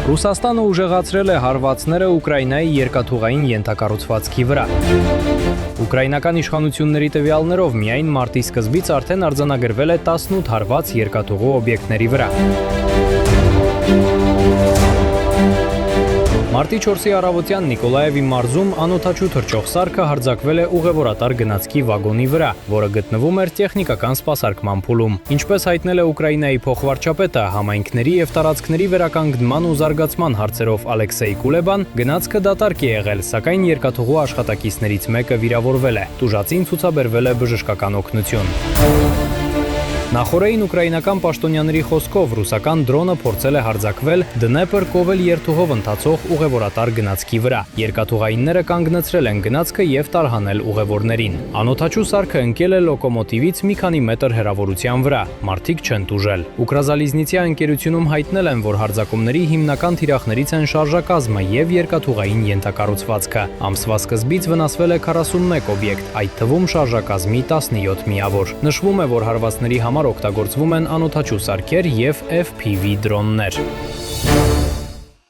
Ռուսաստանը ուժեղացրել է հարվածները Ուկրաինայի երկաթուղային ենթակառուցվածքի վրա։ Ուկրաինական իշխանությունների տվյալներով միայն մարտի սկզբից արդեն արձանագրվել է 18 հարված երկաթուղու օբյեկտների վրա։ Մարտի 4-ի առավոտյան Նիկոլաևի մարզում անօդաչու թռչող սարքը հարձակվել է ուղևորատար գնացքի վագոնի վրա, որը գտնվում էր տեխնիկական սպասարկման փուլում։ Ինչպես հայտնել է Ուկրաինայի փոխվարչապետը, համայնքների եւ տարածքների վերականգնման ու զարգացման հարցերով Ալեքսեյ Կուլեբան, գնացքը դատարկ է եղել, սակայն երկաթուղու աշխատակիցներից մեկը վիրավորվել է։ Տուժածին ցուցաբերվել է բժշկական օգնություն։ Նախորդին ուկրաինական պաշտոնյաների խոսքով ռուսական դրոնը փորձել է հարձակվել Դնեպր-Կովել երթուղով ընթացող ուղևորատար գնացքի վրա։ Երկաթուղայինները կանգնեցրել են գնացքը եւ տարհանել ուղևորներին։ Անօդաչու սարքը ընկել է լոկոմոտիվից մի քանի մետր հեռավորության վրա։ Մարդիկ չեն տուժել։ Ուկրազալիզնիցիա ընկերությունում հայտնել են, որ հարձակումների հիմնական թիրախներից են շարժակազմը եւ երկաթուղային ենթակառուցվածքը։ Ամսվա սկզբից վնասվել է 41 օբյեկտ, այդ թվում շարժակազմի 17 միավոր։ Նշվում է, որ հարվածների համար օգտագործվում են անօդաչու սարքեր եւ FPV դրոններ։